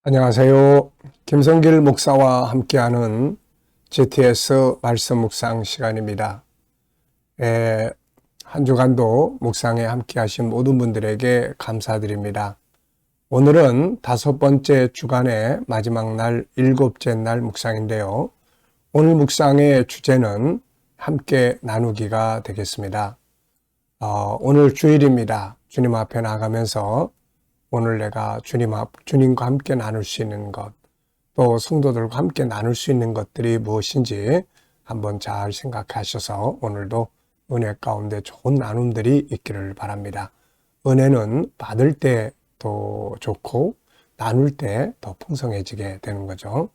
안녕하세요. 김성길 목사와 함께하는 GTS 말씀 묵상 시간입니다. 한 주간도 묵상에 함께하신 모든 분들에게 감사드립니다. 오늘은 5번째 주간의 마지막 날, 7째 날 묵상인데요. 오늘 묵상의 주제는 함께 나누기가 되겠습니다. 오늘 주일입니다. 주님 앞에 나가면서 오늘 내가 주님과 함께 나눌 수 있는 것, 또 성도들과 함께 나눌 수 있는 것들이 무엇인지 한번 잘 생각하셔서 오늘도 은혜 가운데 좋은 나눔들이 있기를 바랍니다. 은혜는 받을 때 더 좋고 나눌 때 더 풍성해지게 되는 거죠.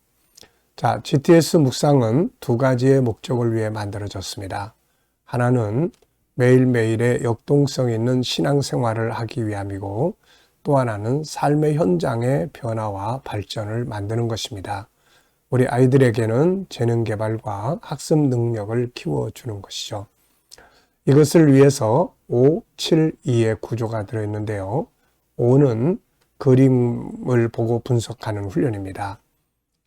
자, GTS 묵상은 두 가지의 목적을 위해 만들어졌습니다. 하나는 매일매일의 역동성 있는 신앙생활을 하기 위함이고, 또 하나는 삶의 현장의 변화와 발전을 만드는 것입니다. 우리 아이들에게는 재능 개발과 학습 능력을 키워주는 것이죠. 이것을 위해서 5, 7, 2의 구조가 들어있는데요. 5는 그림을 보고 분석하는 훈련입니다.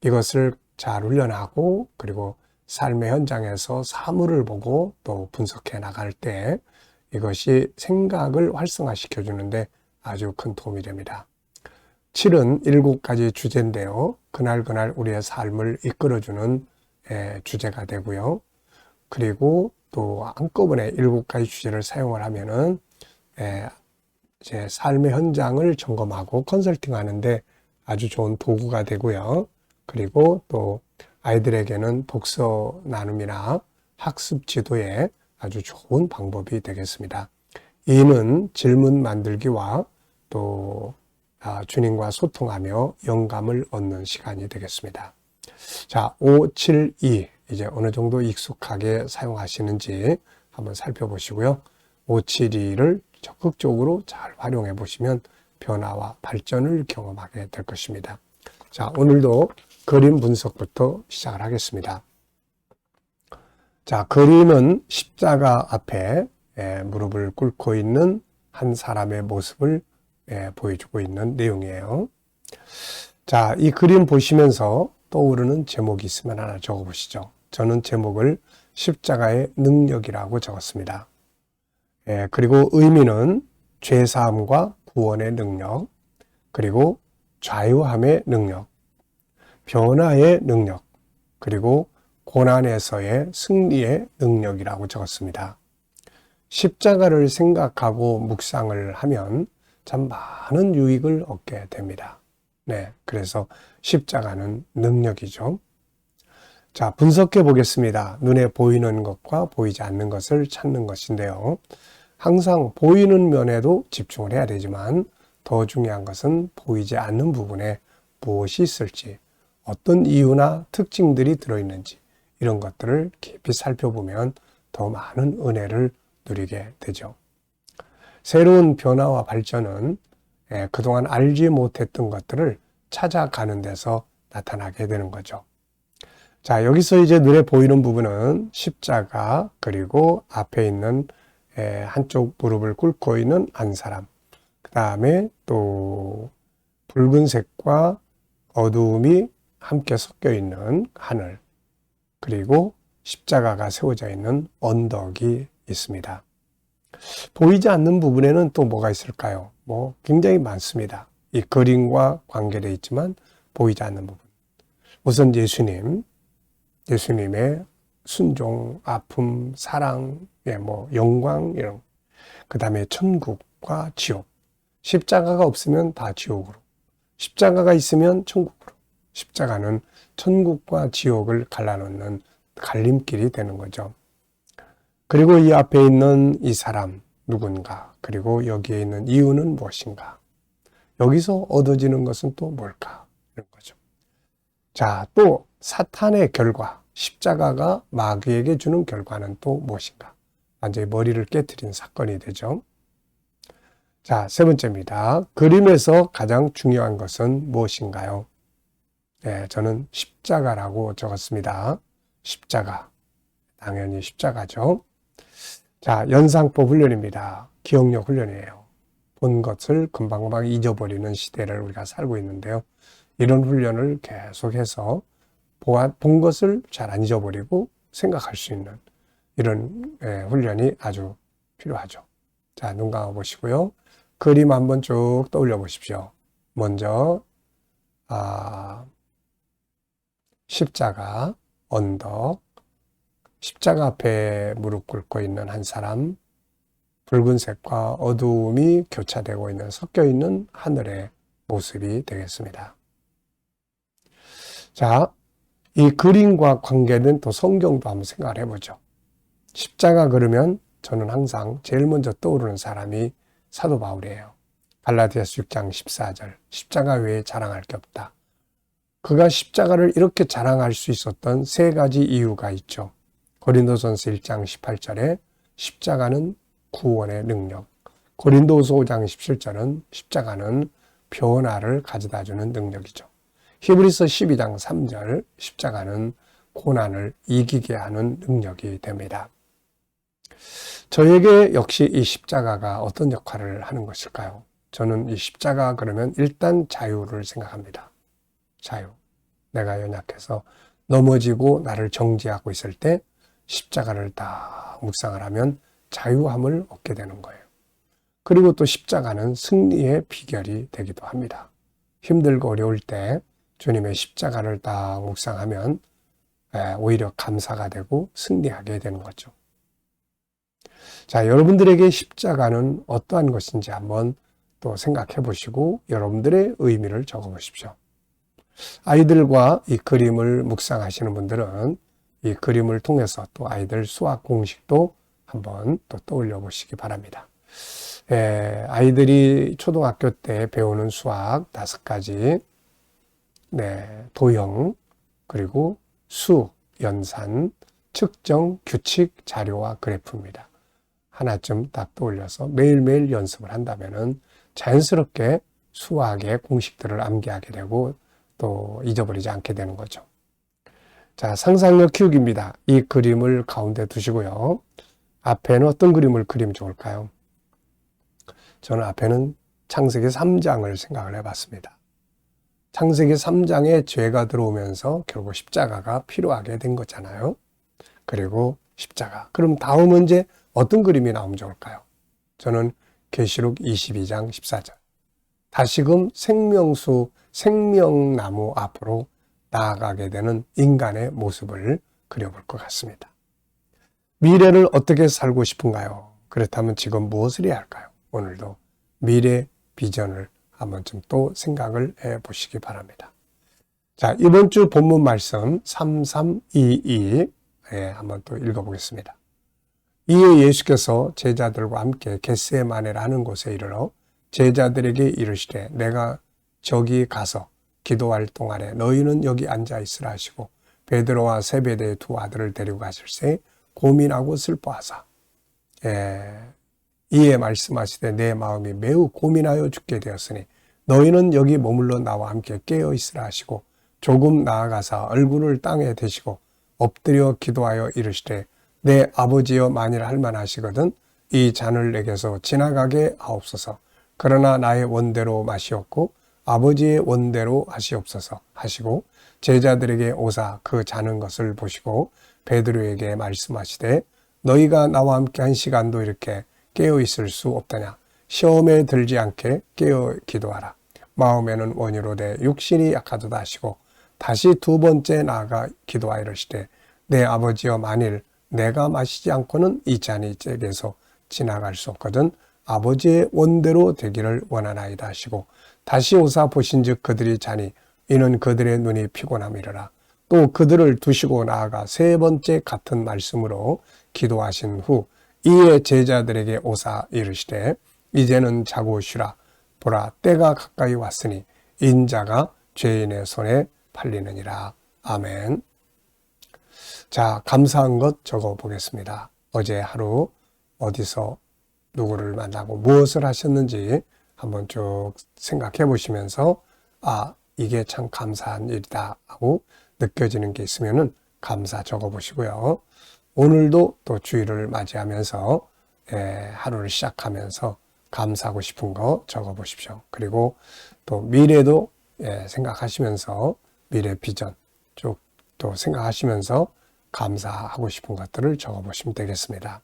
이것을 잘 훈련하고 그리고 삶의 현장에서 사물을 보고 또 분석해 나갈 때 이것이 생각을 활성화시켜 주는데 아주 큰 도움이 됩니다. 7은 7가지 주제인데요. 그날 우리의 삶을 이끌어주는 주제가 되고요. 그리고 또 한꺼번에 7가지 주제를 사용을 하면은 제 삶의 현장을 점검하고 컨설팅 하는데 아주 좋은 도구가 되고요. 그리고 또 아이들에게는 독서 나눔이나 학습 지도에 아주 좋은 방법이 되겠습니다. 2는 질문 만들기와 또 주님과 소통하며 영감을 얻는 시간이 되겠습니다. 자, 5, 7, 2 이제 어느 정도 익숙하게 사용하시는지 한번 살펴보시고요. 5, 7, 2를 적극적으로 잘 활용해 보시면 변화와 발전을 경험하게 될 것입니다. 자, 오늘도 그림 분석부터 시작을 하겠습니다. 자, 그림은 십자가 앞에 무릎을 꿇고 있는 한 사람의 모습을 보여주고 있는 내용이에요. 자, 이 그림 보시면서 떠오르는 제목이 있으면 하나 적어보시죠. 저는 제목을 십자가의 능력이라고 적었습니다. 그리고 의미는 죄사함과 구원의 능력, 그리고 자유함의 능력, 변화의 능력, 그리고 고난에서의 승리의 능력이라고 적었습니다. 십자가를 생각하고 묵상을 하면 참 많은 유익을 얻게 됩니다. 네, 그래서 십자가는 능력이죠. 자, 분석해 보겠습니다. 눈에 보이는 것과 보이지 않는 것을 찾는 것인데요. 항상 보이는 면에도 집중을 해야 되지만 더 중요한 것은 보이지 않는 부분에 무엇이 있을지, 어떤 이유나 특징들이 들어있는지 이런 것들을 깊이 살펴보면 더 많은 은혜를 누리게 되죠. 새로운 변화와 발전은 그동안 알지 못했던 것들을 찾아가는 데서 나타나게 되는 거죠. 자, 여기서 이제 눈에 보이는 부분은 십자가, 그리고 앞에 있는 한쪽 무릎을 꿇고 있는 한 사람, 그 다음에 또 붉은색과 어두움이 함께 섞여 있는 하늘, 그리고 십자가가 세워져 있는 언덕이 있습니다. 보이지 않는 부분에는 또 뭐가 있을까요? 굉장히 많습니다. 이 그림과 관계되어 있지만 보이지 않는 부분. 우선 예수님의 순종, 아픔, 사랑, 영광, 이런. 그 다음에 천국과 지옥. 십자가가 없으면 다 지옥으로. 십자가가 있으면 천국으로. 십자가는 천국과 지옥을 갈라놓는 갈림길이 되는 거죠. 그리고 이 앞에 있는 이 사람 누군가, 그리고 여기에 있는 이유는 무엇인가, 여기서 얻어지는 것은 또 뭘까, 이런 거죠. 자, 또 사탄의 결과, 십자가가 마귀에게 주는 결과는 또 무엇인가, 완전히 머리를 깨트린 사건이 되죠. 자, 세 번째입니다. 그림에서 가장 중요한 것은 무엇인가요? 네, 저는 십자가라고 적었습니다. 십자가, 당연히 십자가죠. 자, 연상법 훈련입니다. 기억력 훈련이에요. 본 것을 금방금방 잊어버리는 시대를 우리가 살고 있는데요. 이런 훈련을 계속해서 본 것을 잘 안 잊어버리고 생각할 수 있는 이런 훈련이 아주 필요하죠. 자, 눈 감아 보시고요. 그림 한번 쭉 떠올려 보십시오. 먼저 십자가, 언덕, 십자가 앞에 무릎 꿇고 있는 한 사람, 붉은색과 어두움이 교차되고 있는, 섞여 있는 하늘의 모습이 되겠습니다. 자, 이 그림과 관계된 또 성경도 한번 생각을 해보죠. 십자가 그러면 저는 항상 제일 먼저 떠오르는 사람이 사도 바울이에요. 갈라디아서 6장 14절, 십자가 외에 자랑할 게 없다. 그가 십자가를 이렇게 자랑할 수 있었던 세 가지 이유가 있죠. 고린도전서 1장 18절에 십자가는 구원의 능력, 고린도서 5장 17절은 십자가는 변화를 가져다주는 능력이죠. 히브리서 12장 3절, 십자가는 고난을 이기게 하는 능력이 됩니다. 저에게 역시 이 십자가가 어떤 역할을 하는 것일까요? 저는 이 십자가 그러면 일단 자유를 생각합니다. 자유. 내가 연약해서 넘어지고 나를 정지하고 있을 때 십자가를 딱 묵상을 하면 자유함을 얻게 되는 거예요. 그리고 또 십자가는 승리의 비결이 되기도 합니다. 힘들고 어려울 때 주님의 십자가를 딱 묵상하면 오히려 감사가 되고 승리하게 되는 거죠. 자, 여러분들에게 십자가는 어떠한 것인지 한번 또 생각해 보시고 여러분들의 의미를 적어 보십시오. 아이들과 이 그림을 묵상하시는 분들은 이 그림을 통해서 또 아이들 수학 공식도 한번 또 떠올려 보시기 바랍니다. 아이들이 초등학교 때 배우는 수학 5가지, 도형, 그리고 수, 연산, 측정, 규칙, 자료와 그래프입니다. 하나쯤 딱 떠올려서 매일매일 연습을 한다면은 자연스럽게 수학의 공식들을 암기하게 되고 또 잊어버리지 않게 되는 거죠. 자, 상상력 키우기입니다. 이 그림을 가운데 두시고요. 앞에는 어떤 그림을 그리면 좋을까요? 저는 앞에는 창세기 3장을 생각을 해봤습니다. 창세기 3장에 죄가 들어오면서 결국 십자가가 필요하게 된 거잖아요. 그리고 십자가. 그럼 다음은 이제 어떤 그림이 나오면 좋을까요? 저는 계시록 22장 14절. 다시금 생명수, 생명나무 앞으로 나아가게 되는 인간의 모습을 그려볼 것 같습니다. 미래를 어떻게 살고 싶은가요? 그렇다면 지금 무엇을 해야 할까요? 오늘도 미래 비전을 한번 좀 또 생각을 해 보시기 바랍니다. 자, 이번 주 본문 말씀 3322 한번 또 읽어보겠습니다. 이에 예수께서 제자들과 함께 겟세마네라는 곳에 이르러 제자들에게 이르시되 내가 저기 가서 기도할 동안에 너희는 여기 앉아 있으라 하시고 베드로와 세베대의 두 아들을 데리고 가실새 고민하고 슬퍼하사 이에 말씀하시되 내 마음이 매우 고민하여 죽게 되었으니 너희는 여기 머물러 나와 함께 깨어 있으라 하시고 조금 나아가사 얼굴을 땅에 대시고 엎드려 기도하여 이르시되 내 아버지여 만일 할만하시거든 이 잔을 내게서 지나가게 하옵소서. 그러나 나의 원대로 마시옵고 아버지의 원대로 하시옵소서 하시고 제자들에게 오사 그 자는 것을 보시고 베드로에게 말씀하시되 너희가 나와 함께 한 시간도 이렇게 깨어 있을 수 없다냐. 시험에 들지 않게 깨어 기도하라. 마음에는 원이로되 육신이 약하도다 하시고 다시 두 번째 나아가 기도하여 이르시되 내 아버지여 만일 내가 마시지 않고는 이 잔이 제게서 지나갈 수 없거든 아버지의 원대로 되기를 원하나이다 하시고 다시 오사 보신즉 그들이 자니 이는 그들의 눈이 피곤함이라. 또 그들을 두시고 나아가 세 번째 같은 말씀으로 기도하신 후 이에 제자들에게 오사 이르시되 이제는 자고 쉬라. 보라 때가 가까이 왔으니 인자가 죄인의 손에 팔리느니라. 아멘. 자, 감사한 것 적어 보겠습니다. 어제 하루 어디서 누구를 만나고 무엇을 하셨는지 한번 쭉 생각해 보시면서 이게 참 감사한 일이다 하고 느껴지는 게 있으면은 감사 적어 보시고요. 오늘도 또 주일을 맞이하면서 하루를 시작하면서 감사하고 싶은 거 적어 보십시오. 그리고 또 미래도 생각하시면서 미래 비전 쭉 또 생각하시면서 감사하고 싶은 것들을 적어보시면 되겠습니다.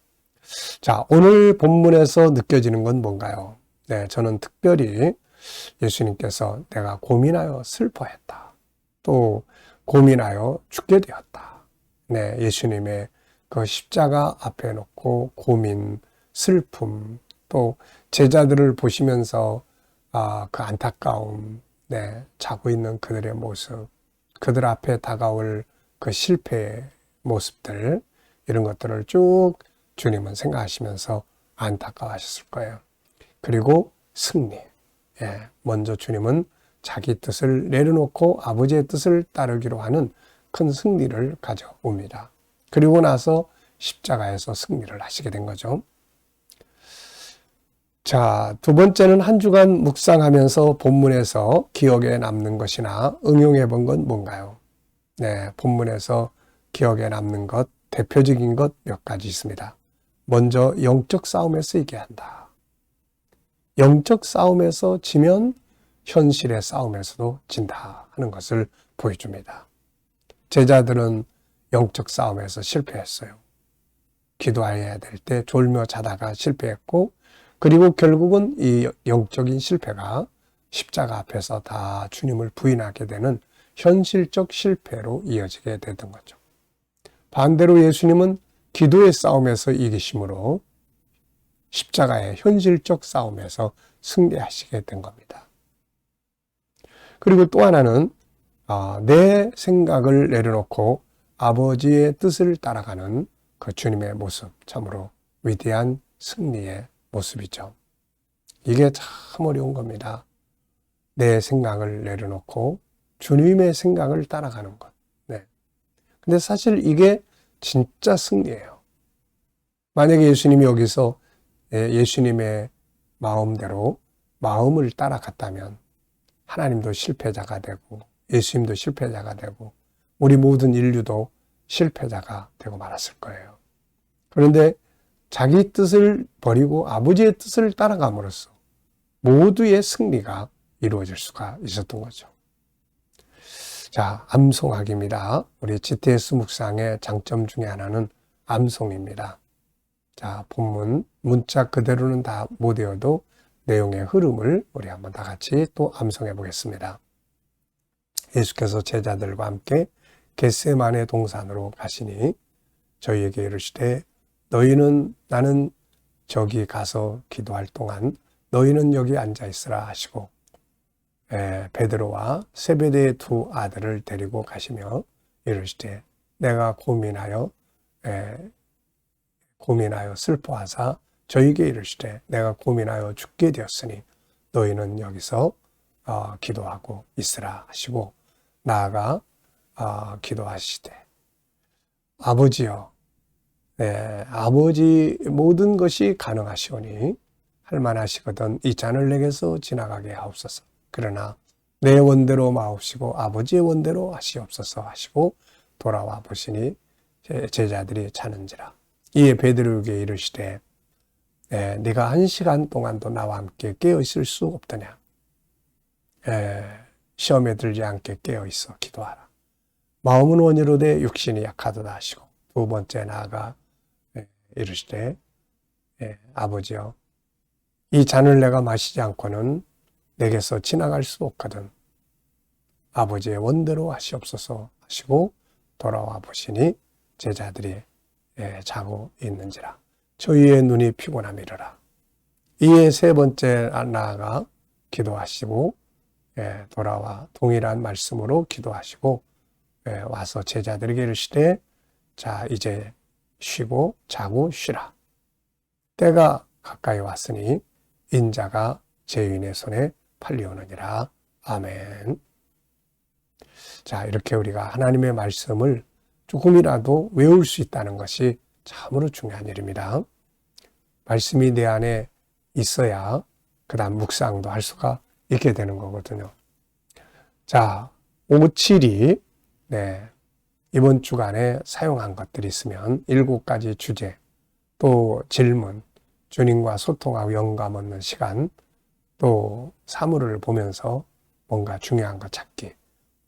자, 오늘 본문에서 느껴지는 건 뭔가요? 네, 저는 특별히 예수님께서 내가 고민하여 슬퍼했다. 또 고민하여 죽게 되었다. 네, 예수님의 그 십자가 앞에 놓고 고민, 슬픔, 또 제자들을 보시면서 그 안타까움, 네, 자고 있는 그들의 모습, 그들 앞에 다가올 그 실패의 모습들, 이런 것들을 쭉 주님은 생각하시면서 안타까워하셨을 거예요. 그리고 승리. 먼저 주님은 자기 뜻을 내려놓고 아버지의 뜻을 따르기로 하는 큰 승리를 가져옵니다. 그리고 나서 십자가에서 승리를 하시게 된 거죠. 자, 두 번째는 한 주간 묵상하면서 본문에서 기억에 남는 것이나 응용해 본 건 뭔가요? 네, 본문에서 기억에 남는 것, 대표적인 것 몇 가지 있습니다. 먼저 영적 싸움에서 이겨야 한다. 영적 싸움에서 지면 현실의 싸움에서도 진다 하는 것을 보여줍니다. 제자들은 영적 싸움에서 실패했어요. 기도해야 될 때 졸며 자다가 실패했고, 그리고 결국은 이 영적인 실패가 십자가 앞에서 다 주님을 부인하게 되는 현실적 실패로 이어지게 되던 거죠. 반대로 예수님은 기도의 싸움에서 이기심으로 십자가의 현실적 싸움에서 승리하시게 된 겁니다. 그리고 또 하나는 내 생각을 내려놓고 아버지의 뜻을 따라가는 그 주님의 모습, 참으로 위대한 승리의 모습이죠. 이게 참 어려운 겁니다. 내 생각을 내려놓고 주님의 생각을 따라가는 것. 네. 근데 사실 이게 진짜 승리예요. 만약에 예수님이 여기서 예수님의 마음대로 마음을 따라갔다면 하나님도 실패자가 되고 예수님도 실패자가 되고 우리 모든 인류도 실패자가 되고 말았을 거예요. 그런데 자기 뜻을 버리고 아버지의 뜻을 따라감으로써 모두의 승리가 이루어질 수가 있었던 거죠. 자, 암송학입니다. 우리 GTS 묵상의 장점 중에 하나는 암송입니다. 자, 본문 문자 그대로는 다 못 외워도 내용의 흐름을 우리 한번 다 같이 또 암송해 보겠습니다. 예수께서 제자들과 함께 겟세마네 동산으로 가시니 저희에게 이르시되 너희는 나는 저기 가서 기도할 동안 너희는 여기 앉아 있으라 하시고 베드로와 세베대의 두 아들을 데리고 가시며 이르시되 내가 고민하여 슬퍼하사 저희에게 이르시되 내가 고민하여 죽게 되었으니 너희는 여기서 기도하고 있으라 하시고 나아가 기도하시되 아버지여 아버지 모든 것이 가능하시오니 할만하시거든 이 잔을 내게서 지나가게 하옵소서. 그러나 내 원대로 마옵시고 아버지의 원대로 하시옵소서 하시고 돌아와 보시니 제자들이 자는지라. 이에 베드로에게 이르시되 네가 1시간 동안도 나와 함께 깨어 있을 수 없더냐. 시험에 들지 않게 깨어 있어 기도하라. 마음은 원이로되 육신이 약하도다 하시고 두 번째 나아가 이르시되 아버지여 이 잔을 내가 마시지 않고는 내게서 지나갈 수 없거든 아버지의 원대로 하시옵소서 하시고 돌아와 보시니 제자들이 자고 있는지라. 저희의 눈이 피곤함이러라. 이에 세 번째 나아가 기도하시고 돌아와 동일한 말씀으로 기도하시고 와서 제자들에게 이르시되 자 이제 쉬고 자고 쉬라. 때가 가까이 왔으니 인자가 죄인의 손에 팔리오느니라. 아멘. 자, 이렇게 우리가 하나님의 말씀을 조금이라도 외울 수 있다는 것이 참으로 중요한 일입니다. 말씀이 내 안에 있어야 그 다음 묵상도 할 수가 있게 되는 거거든요. 자, 572 이번 주간에 사용한 것들이 있으면 7가지 주제, 또 질문, 주님과 소통하고 영감 얻는 시간, 또 사물을 보면서 뭔가 중요한 거 찾기.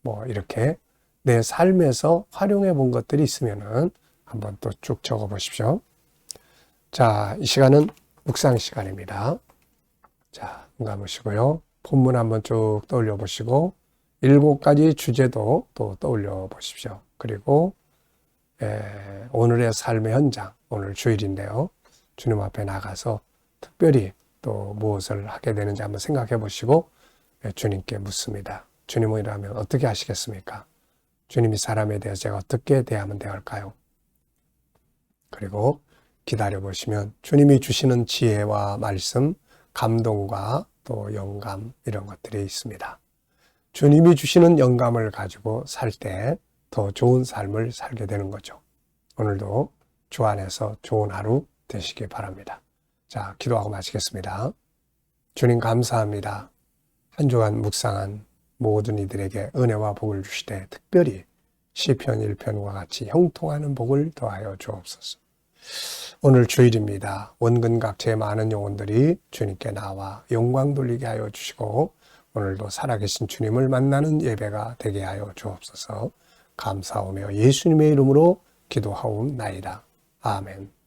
뭐 이렇게 내 삶에서 활용해 본 것들이 있으면은 한번 또 쭉 적어 보십시오. 자, 이 시간은 묵상 시간입니다. 자, 눈 감으시고요. 본문 한번 쭉 떠올려 보시고 7가지 주제도 또 떠올려 보십시오. 그리고 오늘의 삶의 현장, 오늘 주일인데요. 주님 앞에 나가서 특별히 또 무엇을 하게 되는지 한번 생각해 보시고 주님께 묻습니다. 주님이라면 어떻게 하시겠습니까? 주님이 사람에 대해서 제가 어떻게 대하면 될까요? 그리고 기다려 보시면 주님이 주시는 지혜와 말씀, 감동과 또 영감 이런 것들이 있습니다. 주님이 주시는 영감을 가지고 살 때 더 좋은 삶을 살게 되는 거죠. 오늘도 주 안에서 좋은 하루 되시기 바랍니다. 자, 기도하고 마치겠습니다. 주님 감사합니다. 한 주간 묵상한 모든 이들에게 은혜와 복을 주시되 특별히 시편 1편과 같이 형통하는 복을 더하여 주옵소서. 오늘 주일입니다. 원근각지의 많은 영혼들이 주님께 나와 영광 돌리게 하여 주시고 오늘도 살아계신 주님을 만나는 예배가 되게 하여 주옵소서. 감사하며 예수님의 이름으로 기도하옵나이다. 아멘.